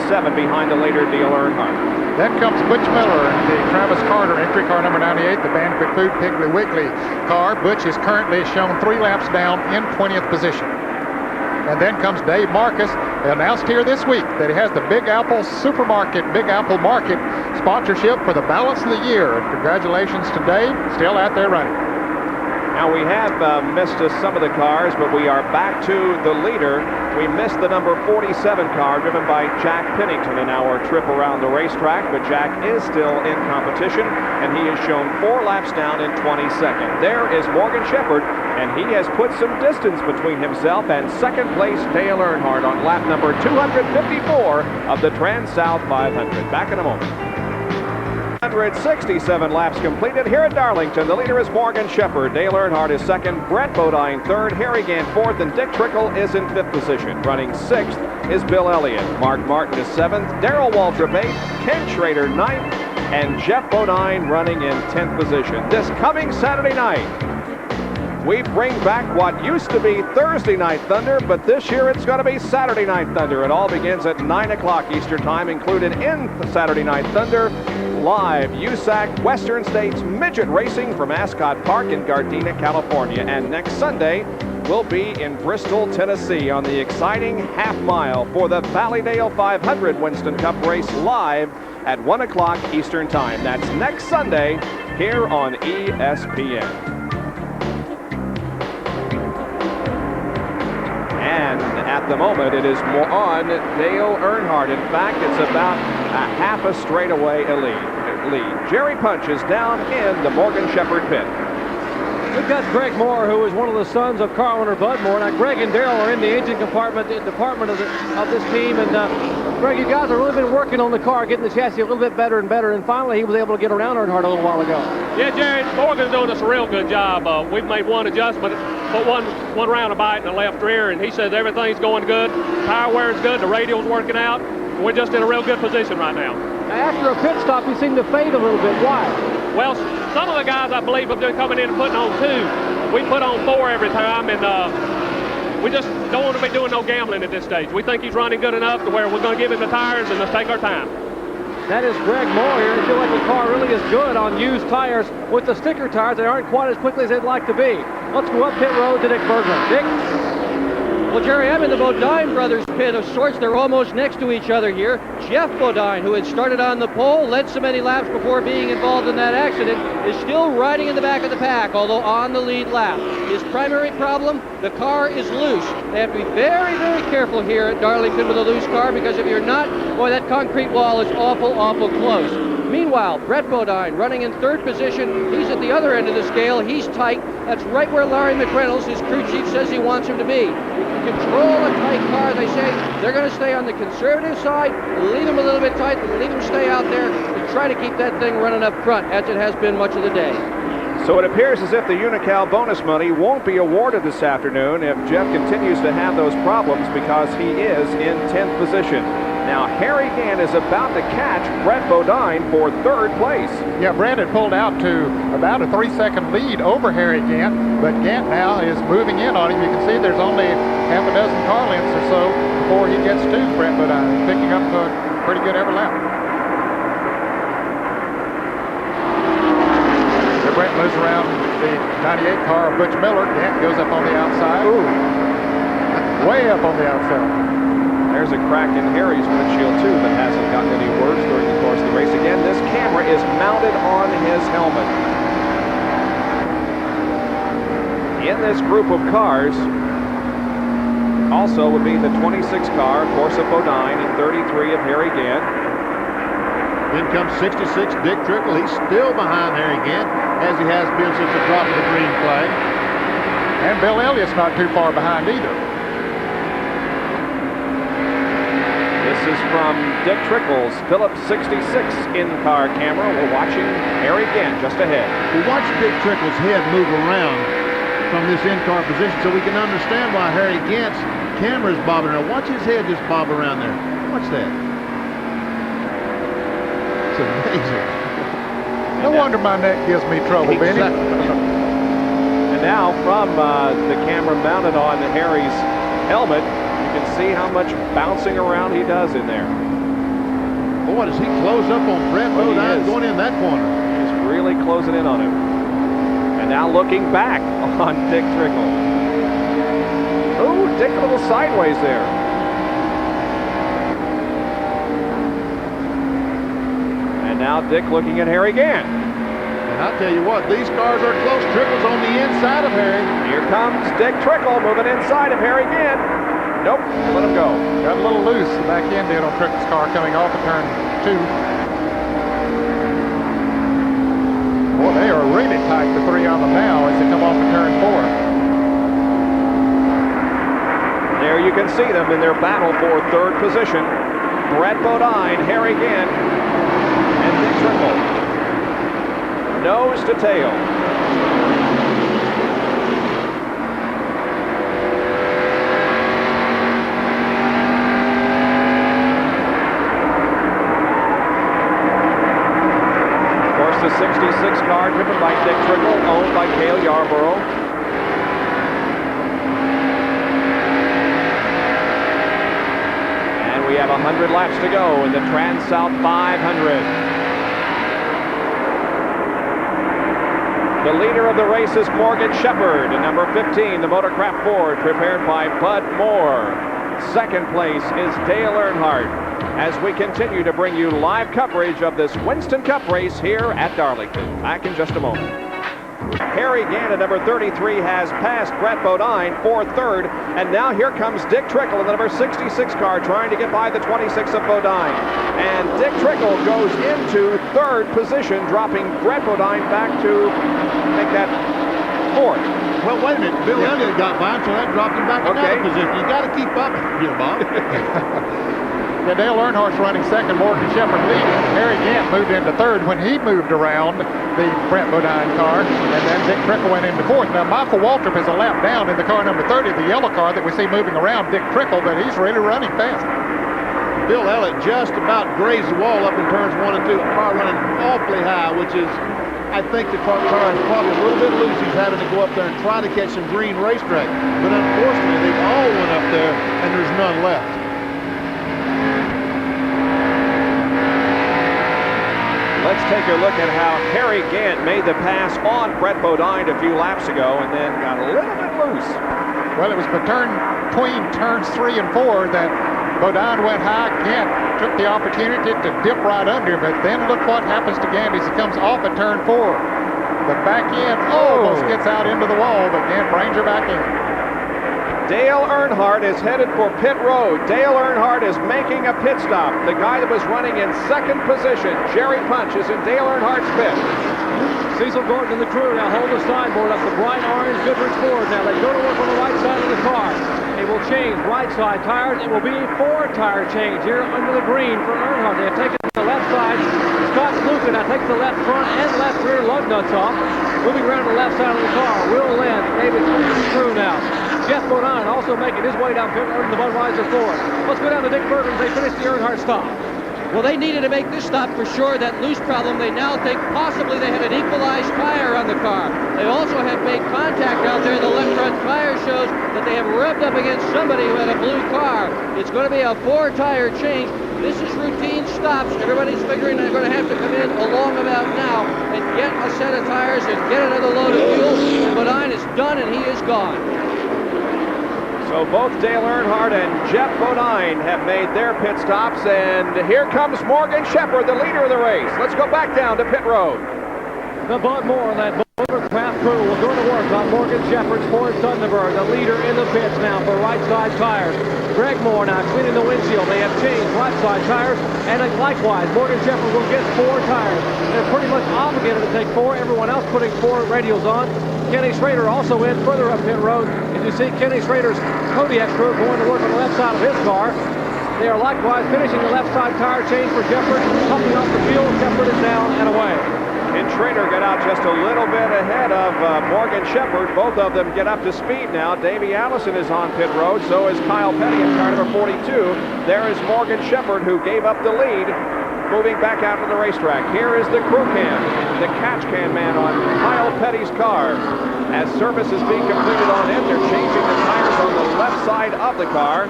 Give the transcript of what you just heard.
27 behind the later Dale Earnhardt. Then comes Butch Miller in the Travis Carter entry car number 98, the Banquet Food Piggly Wiggly car. Butch is currently shown 3 laps down in 20th position. And then comes Dave Marcus, announced here this week that he has the Big Apple Supermarket, Big Apple Market sponsorship for the balance of the year. Congratulations to Dave, still out there running. Now we have missed some of the cars, but we are back to the leader. We missed the number 47 car driven by Jack Pennington in our trip around the racetrack, but Jack is still in competition, and he is shown 4 laps down in 22nd. There is Morgan Shepherd, and he has put some distance between himself and second place Dale Earnhardt on lap number 254 of the Transouth 500. Back in a moment. 167 laps completed here at Darlington. The leader is Morgan Shepherd. Dale Earnhardt is second. Brett Bodine third. Harry Gant fourth. And Dick Trickle is in 5th position. Running 6th is Bill Elliott. Mark Martin is 7th. Darrell Waltrip 8th. Ken Schrader 9th. And Jeff Bodine running in 10th position. This coming Saturday night, we bring back what used to be Thursday Night Thunder, but this year it's going to be Saturday Night Thunder. It all begins at 9 o'clock Eastern Time. Included in Saturday Night Thunder, live USAC Western States Midget Racing from Ascot Park in Gardena, California. And next Sunday, we'll be in Bristol, Tennessee on the exciting half mile for the Valleydale 500 Winston Cup race, live at 1 o'clock Eastern Time. That's next Sunday here on ESPN. And at the moment, it is more on Dale Earnhardt. In fact, it's about a half a straightaway lead. Jerry Punch is down in the Morgan Shepherd pit. We've got Greg Moore, who is one of the sons of Carl and Bud Moore. Now, Greg and Darrell are in the engine compartment, the department of this team. And Greg, you guys have really been working on the car, getting the chassis a little bit better and better. And finally, he was able to get around Earnhardt a little while ago. Yeah, Jerry, Morgan's doing us a real good job. We've made one adjustment, put one roundabout in the left rear, and he says everything's going good. Power wear is good. The radial's working out. We're just in a real good position right now. After a pit stop, he seemed to fade a little bit. Why? Well, some of the guys, I believe, have been coming in and putting on 2. We put on 4 every time, and we just don't want to be doing no gambling at this stage. We think he's running good enough to where we're going to give him the tires and let's take our time. That is Greg Moore here. I feel like the car really is good on used tires. With the sticker tires, they aren't quite as quickly as they'd like to be. Let's go up pit road to Dick Bergman. Dick? Well, Jerry, I'm in the Bodine brothers pit of sorts. They're almost next to each other here. Jeff Bodine, who had started on the pole, led so many laps before being involved in that accident, is still riding in the back of the pack, although on the lead lap. His primary problem, the car is loose. They have to be very, very careful here at Darlington with a loose car, because if you're not, boy, that concrete wall is awful, awful close. Meanwhile, Brett Bodine running in 3rd position. He's at the other end of the scale. He's tight. That's right where Larry McReynolds, his crew chief, says he wants him to be. You can control a tight car. They say they're going to stay on the conservative side, leave them a little bit tight, leave them stay out there, and try to keep that thing running up front, as it has been much of the day. So it appears as if the Unocal bonus money won't be awarded this afternoon if Jeff continues to have those problems, because he is in 10th position. Now, Harry Gant is about to catch Brett Bodine for 3rd place. Yeah, Brett had pulled out to about a 3-second lead over Harry Gant, but Gant now is moving in on him. You can see there's only half a dozen car lengths or so before he gets to Brett Bodine, picking up pretty good every lap. So Brett moves around the 98 car of Butch Miller. Gant goes up on the outside. Ooh, way up on the outside. There's a crack in Harry's windshield too, but hasn't gotten any worse during the course of the race. Again, this camera is mounted on his helmet. In this group of cars also would be the 26 car, of course, of Bodine, and 33 of Harry Gant. Then comes 66, Dick Trickle. He's still behind Harry Gant, as he has been since the drop of the green flag. And Bill Elliott's not too far behind either. This is from Dick Trickle's Phillips 66 in-car camera. We're watching Harry Gant just ahead. We'll watch Dick Trickle's head move around from this in-car position so we can understand why Harry Gant's camera is bobbing around. Watch his head just bob around there. Watch that. It's amazing. No wonder my neck gives me trouble, Benny. And now from the camera mounted on Harry's helmet, you can see how much bouncing around he does in there. Boy, does he close up on Brett Bodine going in that corner. He's really closing in on him. And now looking back on Dick Trickle. Ooh, Dick a little sideways there. And now Dick looking at Harry Gant. And I'll tell you what, these cars are close. Trickle's on the inside of Harry. Here comes Dick Trickle moving inside of Harry Gant. Nope, let him go. Got a little loose. The back end did on Trickle's car coming off of turn 2. Boy, they are really tight, the three on them now, as they come off of turn 4. There you can see them in their battle for third position. Brett Bodine, Harry Gant, and Dick Trickle. Nose to tail. The 66 car driven by Dick Trickle, owned by Cale Yarborough. And we have 100 laps to go in the Transouth 500. The leader of the race is Morgan Shepherd, and number 15, the Motorcraft Ford, prepared by Bud Moore. Second place is Dale Earnhardt, as we continue to bring you live coverage of this Winston Cup race here at Darlington. Back in just a moment. Harry Gant at number 33 has passed Brett Bodine for third, and now here comes Dick Trickle in the number 66 car trying to get by the 26 of Bodine. And Dick Trickle goes into third position, dropping Brett Bodine back to make that fourth. Well, wait a minute. Bill Elliott got by him, so that dropped him back another position. You got to keep up here, Bob. Yeah, Dale Earnhardt's running second, Morgan Shepherd leading. Harry Gant moved into third when he moved around the Brett Bodine car, and then Dick Trickle went into fourth. Now, Michael Waltrip is a lap down in the car number 30, the yellow car that we see moving around Dick Trickle, but he's really running fast. Bill Elliott just about grazed the wall up in turns 1 and 2. The car running awfully high, which is, I think the car is probably a little bit loose. He's having to go up there and try to catch some green racetrack. But unfortunately, they've all went up there, and there's none left. Let's take a look at how Harry Gant made the pass on Brett Bodine a few laps ago and then got a little bit loose. Well, it was between turns 3 and 4 that Bodine went high. Gant took the opportunity to dip right under, but then look what happens to Gant as he comes off at turn 4. The back end almost gets out into the wall, but Gant brings her back in. Dale Earnhardt is headed for pit road. Dale Earnhardt is making a pit stop. The guy that was running in second position, Jerry Punch, is in Dale Earnhardt's pit. Cecil Gordon and the crew now hold the signboard up the bright orange Goodrich board. Now they go to work on the right side of the car. They will change right side tires. It will be a 4-tire change here under the green for Earnhardt. They have taken the left side. Scott Sluka now takes the left front and left rear lug nuts off. Moving around to the left side of the car. Will Lynn, David crew now. Jeff Bodine also making his way down pit road in the Budweiser Ford. Let's go down to Dick Bergen as they finish the Earnhardt stop. Well, they needed to make this stop for sure. That loose problem, they now think possibly they had an equalized tire on the car. They also have made contact out there. The left front tire shows that they have rubbed up against somebody who had a blue car. It's going to be a 4-tire change. This is routine stops. Everybody's figuring they're going to have to come in along about now and get a set of tires and get another load of fuel. And Bodine is done and he is gone. So both Dale Earnhardt and Jeff Bodine have made their pit stops, and here comes Morgan Shepherd, the leader of the race. Let's go back down to pit road. The Bud Moore, that Motorcraft crew will go to work on Morgan Shepherd's Ford Thunderbird, the leader in the pits now for right side tires. Greg Moore now cleaning the windshield. They have changed right side tires, and likewise, Morgan Shepherd will get 4 tires. They're pretty much obligated to take 4. Everyone else putting 4 radials on. Kenny Schrader also in further up pit road. As you see, Kenny Schrader's Kodiak crew going to work on the left side of his car. They are likewise finishing the left side tire change for Shepherd, pumping off the fuel. Shepherd is down and away. And Schrader got out just a little bit ahead of Morgan Shepherd. Both of them get up to speed now. Davey Allison is on pit road. So is Kyle Petty in car number 42. There is Morgan Shepherd, who gave up the lead, moving back out to the racetrack. Here is the crew cam, the catch can man on Kyle Petty's car. As service is being completed on it, they're changing the tires on the left side of the car.